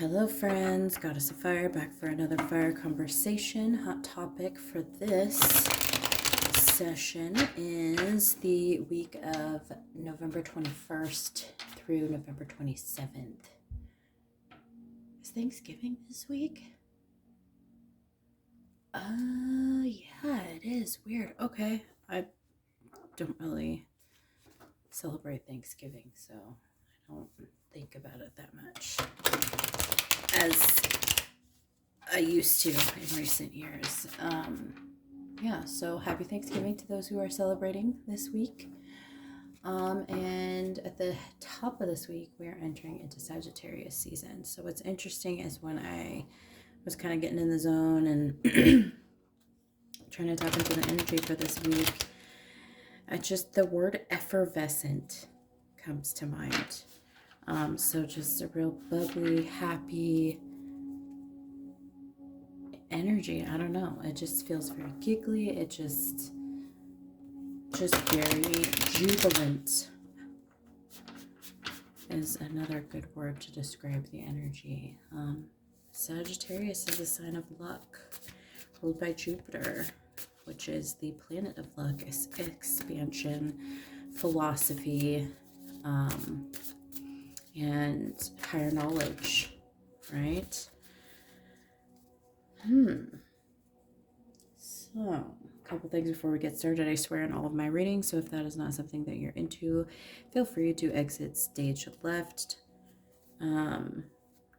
Hello friends, Goddess of Fire back for another fire conversation. Hot topic for this session is the week of November 21st through November 27th. Is Thanksgiving this week? Yeah, it is. Weird. Okay. I don't really celebrate Thanksgiving, so I don't think about it that much as I used to in recent years. Yeah, so happy Thanksgiving to those who are celebrating this week. And at the top of this week, we are entering into Sagittarius season. So what's interesting is when I was kind of getting in the zone and trying to tap into the energy for this week, the word effervescent comes to mind. So just a real bubbly, happy energy. I don't know. It just feels very giggly. It just very jubilant is another good word to describe the energy. Sagittarius is a sign of luck, ruled by Jupiter, which is the planet of luck, expansion, philosophy, and higher knowledge, right? So, a couple things before we get started. I swear in all of my readings, so if that is not something that you're into, feel free to exit stage left. No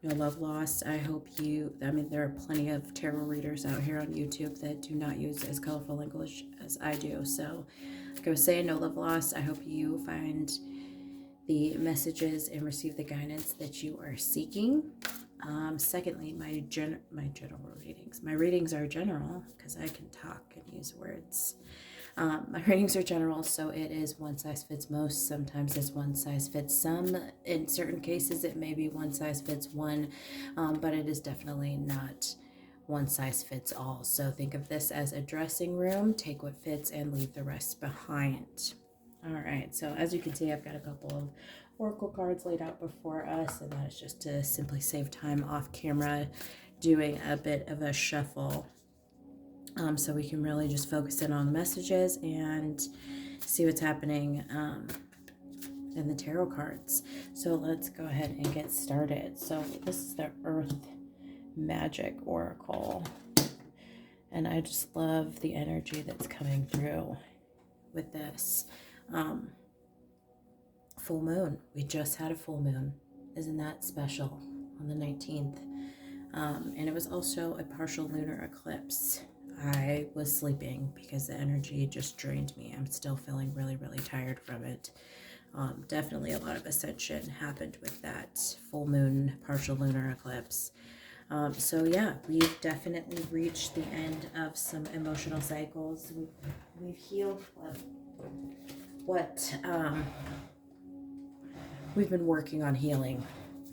love lost. I hope there are plenty of tarot readers out here on YouTube that do not use as colorful English as I do. So, like I was saying, no love lost. I hope you find the messages and receive the guidance that you are seeking. Secondly, my general readings. My readings are general because I can talk and use words. My readings are general, so it is one size fits most. Sometimes it's one size fits some. In certain cases, it may be one size fits one, but it is definitely not one size fits all. So think of this as a dressing room. Take what fits and leave the rest behind. All right, so as you can see, I've got a couple of oracle cards laid out before us, and that is just to simply save time off camera doing a bit of a shuffle. So we can really just focus in on the messages and see what's happening in the tarot cards. So let's go ahead and get started. So this is the Earth Magic Oracle, and I just love the energy that's coming through with this. Full moon. We just had a full moon. Isn't that special? On the 19th. And it was also a partial lunar eclipse. I was sleeping because the energy just drained me. I'm still feeling really, really tired from it. Definitely a lot of ascension happened with that full moon partial lunar eclipse. So yeah, we've definitely reached the end of some emotional cycles. We've healed what we've been working on healing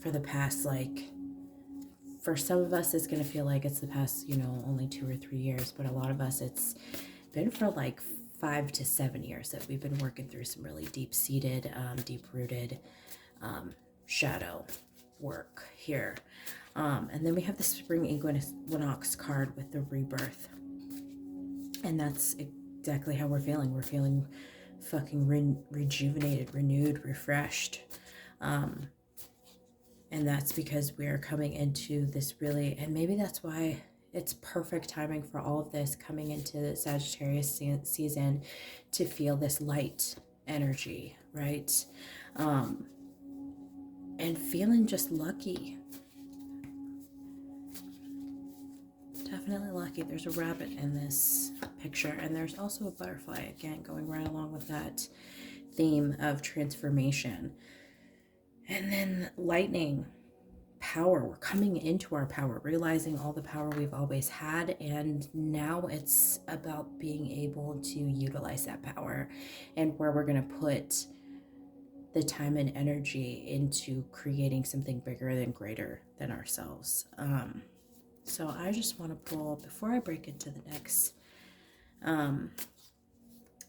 for the past, for some of us, it's going to feel like it's the past, only 2 or 3 years, but a lot of us, it's been for 5 to 7 years that we've been working through some really deep-seated, deep-rooted shadow work here. And then we have the spring equinox card with the rebirth. And that's exactly how we're feeling. We're feeling fucking rejuvenated, renewed, refreshed. And that's because we are coming into this and maybe that's why it's perfect timing for all of this coming into the Sagittarius season to feel this light energy, right? And feeling just lucky. Definitely lucky. There's a rabbit in this picture, and there's also a butterfly, again, going right along with that theme of transformation. And then lightning, power. We're coming into our power, realizing all the power we've always had, and now it's about being able to utilize that power and where we're going to put the time and energy into creating something bigger and greater than ourselves. So I just want to pull, before I break into the next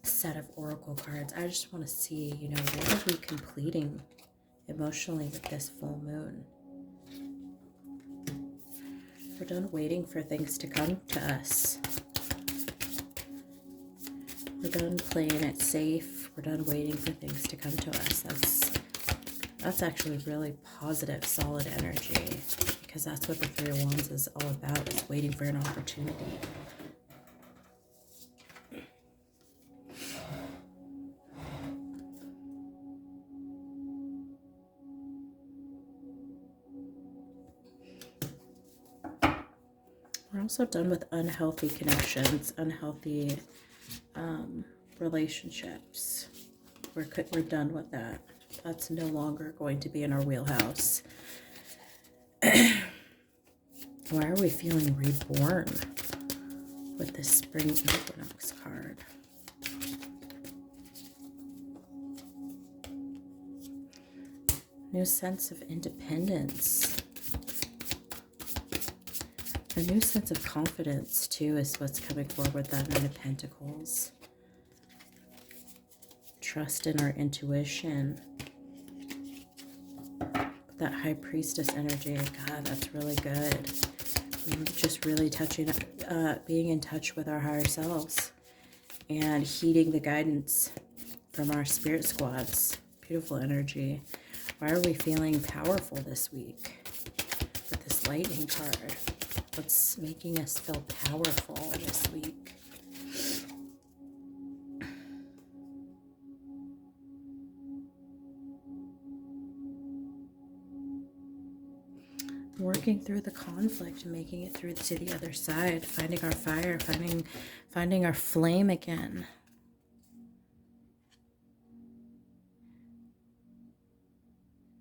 set of oracle cards, I just want to see, what are we completing emotionally with this full moon? We're done waiting for things to come to us. We're done playing it safe. We're done waiting for things to come to us. That's actually really positive, solid energy, because that's what the Three of Wands is all about, is waiting for an opportunity. We're also done with unhealthy connections, unhealthy relationships. We're done with that. That's no longer going to be in our wheelhouse. Why are we feeling reborn with this Spring Equinox card? New sense of independence. A new sense of confidence, too, is what's coming forward with that Nine of Pentacles. Trust in our intuition. That High Priestess energy, God, that's really good. Just really touching, being in touch with our higher selves and heeding the guidance from our spirit squads. Beautiful energy. Why are we feeling powerful this week with this Lightning card? What's making us feel powerful this week? Working through the conflict and making it through to the other side, finding our fire, finding our flame again.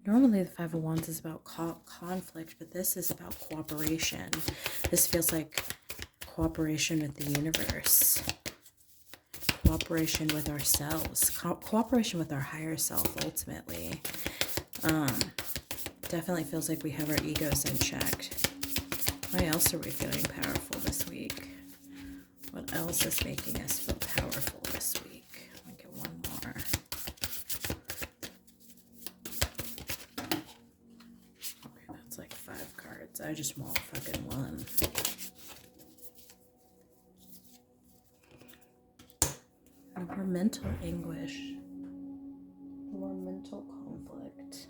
Normally the Five of Wands is about conflict, but this is about cooperation. This feels like cooperation with the universe. Cooperation with ourselves. Cooperation with our higher self, ultimately. Definitely feels like we have our egos in check. Why else are we feeling powerful this week? What else is making us feel powerful this week? Let me get one more. Okay, that's like 5 cards. I just want fucking one. More mental anguish. More mental conflict.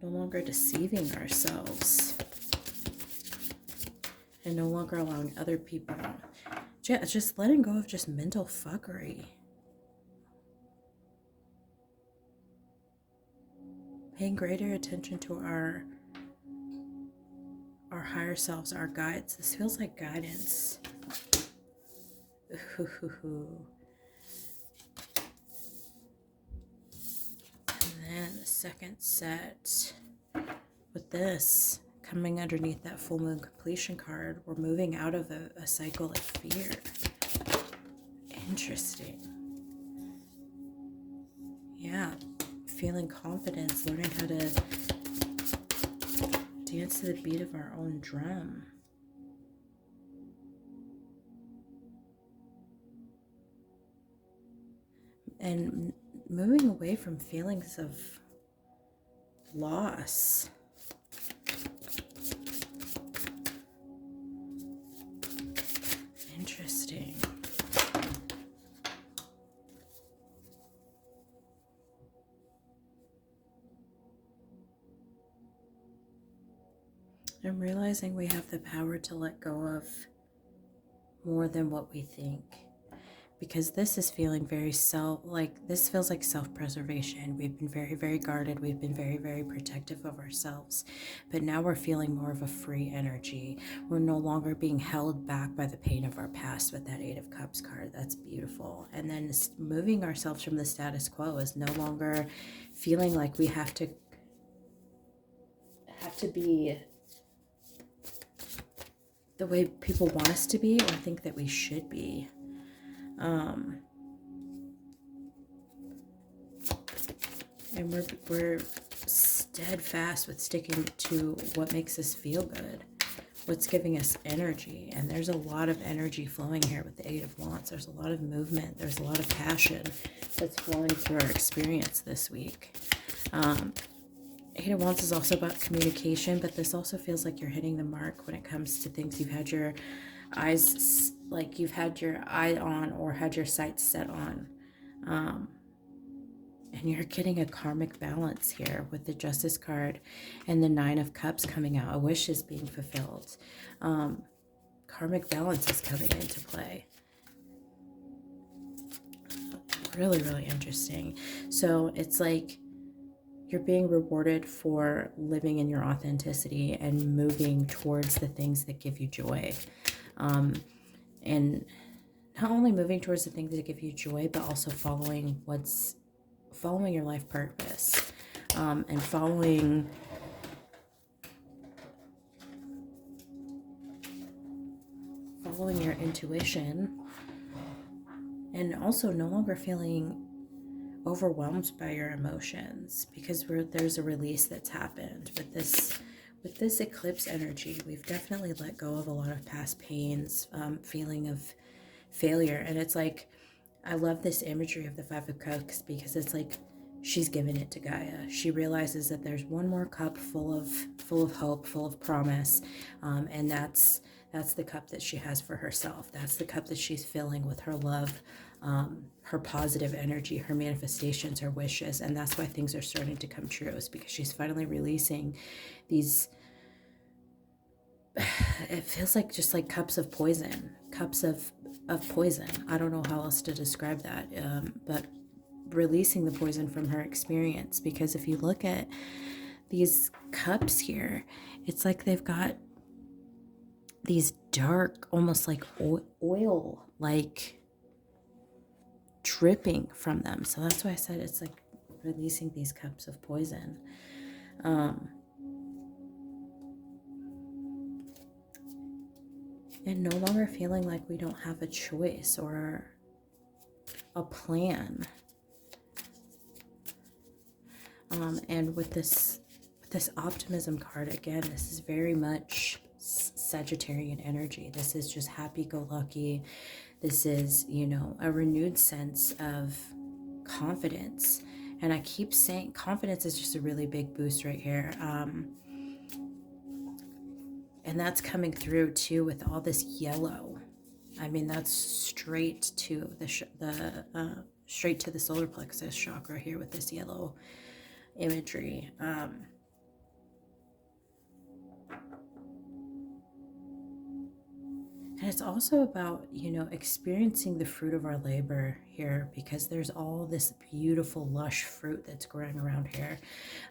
No longer deceiving ourselves. And no longer allowing other people. Just letting go of just mental fuckery. Paying greater attention to our higher selves, our guides. This feels like guidance. And then the second set with this coming underneath that full moon completion card, we're moving out of a cycle of fear. Interesting. Yeah, feeling confidence, learning how to dance to the beat of our own drum. And moving away from feelings of loss. Interesting. I'm realizing we have the power to let go of more than what we think. Because this is feeling very this feels like self-preservation. We've been very, very guarded. We've been very, very protective of ourselves. But now we're feeling more of a free energy. We're no longer being held back by the pain of our past with that 8 of Cups card. That's beautiful. And then moving ourselves from the status quo is no longer feeling like we have to be the way people want us to be or think that we should be. And we're steadfast with sticking to what makes us feel good, what's giving us energy. And there's a lot of energy flowing here with the 8 of Wands. There's a lot of movement. There's a lot of passion that's flowing through our experience this week. Eight of Wands is also about communication, but this also feels like you're hitting the mark when it comes to things you've had your eyes, like you've had your eye on or had your sights set on. And you're getting a karmic balance here with the Justice card and the Nine of Cups coming out. A wish is being fulfilled. Karmic balance is coming into play. Really, really interesting. So it's like you're being rewarded for living in your authenticity and moving towards the things that give you joy. And not only moving towards the things that give you joy, but also following your life purpose, and following your intuition, and also no longer feeling overwhelmed by your emotions, because there's a release that's happened with this eclipse energy. We've definitely let go of a lot of past pains, feeling of failure. And it's like, I love this imagery of the Five of Cups, because it's like she's given it to Gaia. She realizes that there's one more cup full of hope, full of promise, and that's the cup that she has for herself. That's the cup that she's filling with her love, her positive energy, her manifestations, her wishes. And that's why things are starting to come true, is because she's finally releasing these, it feels like just like cups of poison, poison. I don't know how else to describe that, but releasing the poison from her experience. Because if you look at these cups here, it's like they've got these dark, almost like oil, like dripping from them. So that's why I said it's like releasing these cups of poison. And no longer feeling like we don't have a choice or a plan. And with this optimism card, again, this is very much Sagittarian energy. This is just happy-go-lucky. This is, a renewed sense of confidence. And I keep saying confidence is just a really big boost right here. And that's coming through too with all this yellow. I mean, that's straight to straight to the solar plexus chakra here with this yellow imagery. And it's also about, experiencing the fruit of our labor here, because there's all this beautiful, lush fruit that's growing around here.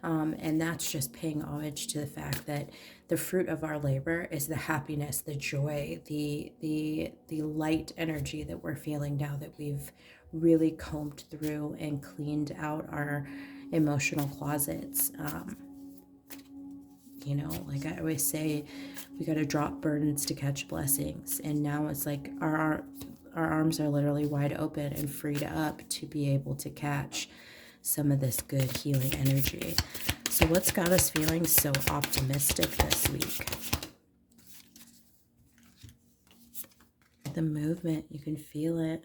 And that's just paying homage to the fact that the fruit of our labor is the happiness, the joy, the light energy that we're feeling now that we've really combed through and cleaned out our emotional closets. Like I always say, we got to drop burdens to catch blessings. And now it's like our arms are literally wide open and freed up to be able to catch some of this good healing energy. So what's got us feeling so optimistic this week? The movement, you can feel it.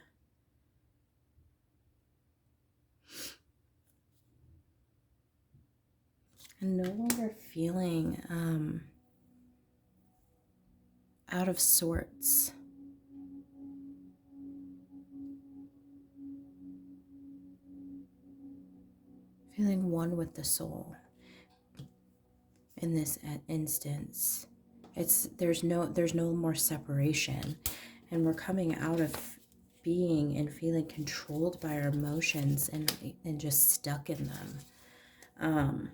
And no longer feeling out of sorts. Feeling one with the soul. In this instance, there's no more separation, and we're coming out of being and feeling controlled by our emotions and just stuck in them.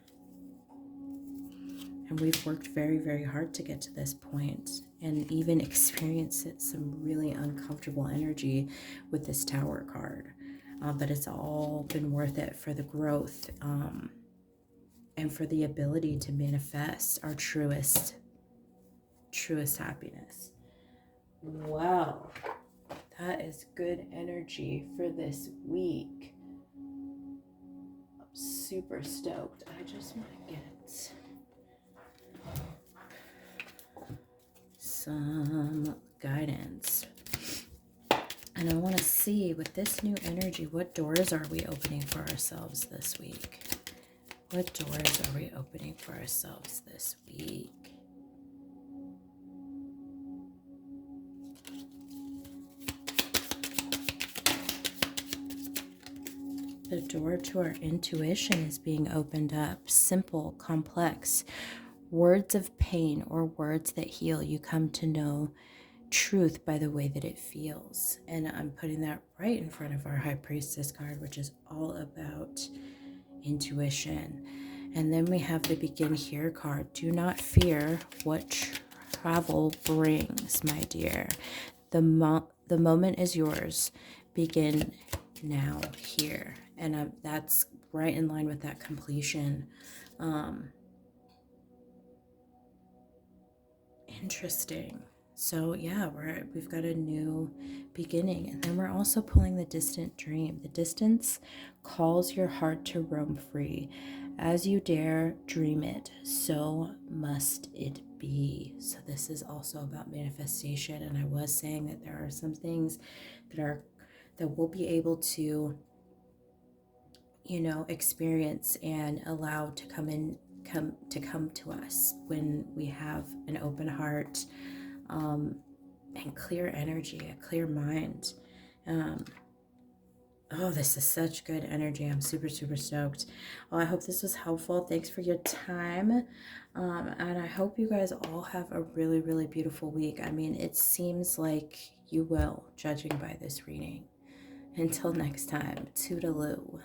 And we've worked very, very hard to get to this point, and even experienced some really uncomfortable energy with this Tower card. But it's all been worth it for the growth, and for the ability to manifest our truest happiness. Wow, that is good energy for this week. I'm super stoked. I just want to get some guidance. And I want to see, with this new energy, what doors are we opening for ourselves this week? What doors are we opening for ourselves this week? The door to our intuition is being opened up. Simple, complex words of pain or words that heal. You come to know truth by the way that it feels. And I'm putting that right in front of our High Priestess card, which is all about intuition. And then we have the Begin Here card. Do not fear what travel brings, my dear. The moment is yours. Begin now, here. And that's right in line with that completion. Interesting. So yeah, we've got a new beginning. And then we're also pulling the distant dream. The distance calls your heart to roam free. As you dare dream it, so must it be. So this is also about manifestation. And I was saying that there are some things that we'll be able to, experience and allow to come to us when we have an open heart, and clear energy, a clear mind. Oh, this is such good energy. I'm super, super stoked. Well, I hope this was helpful. Thanks for your time. And I hope you guys all have a really, really beautiful week. I mean, it seems like you will, judging by this reading. Until next time, toodaloo.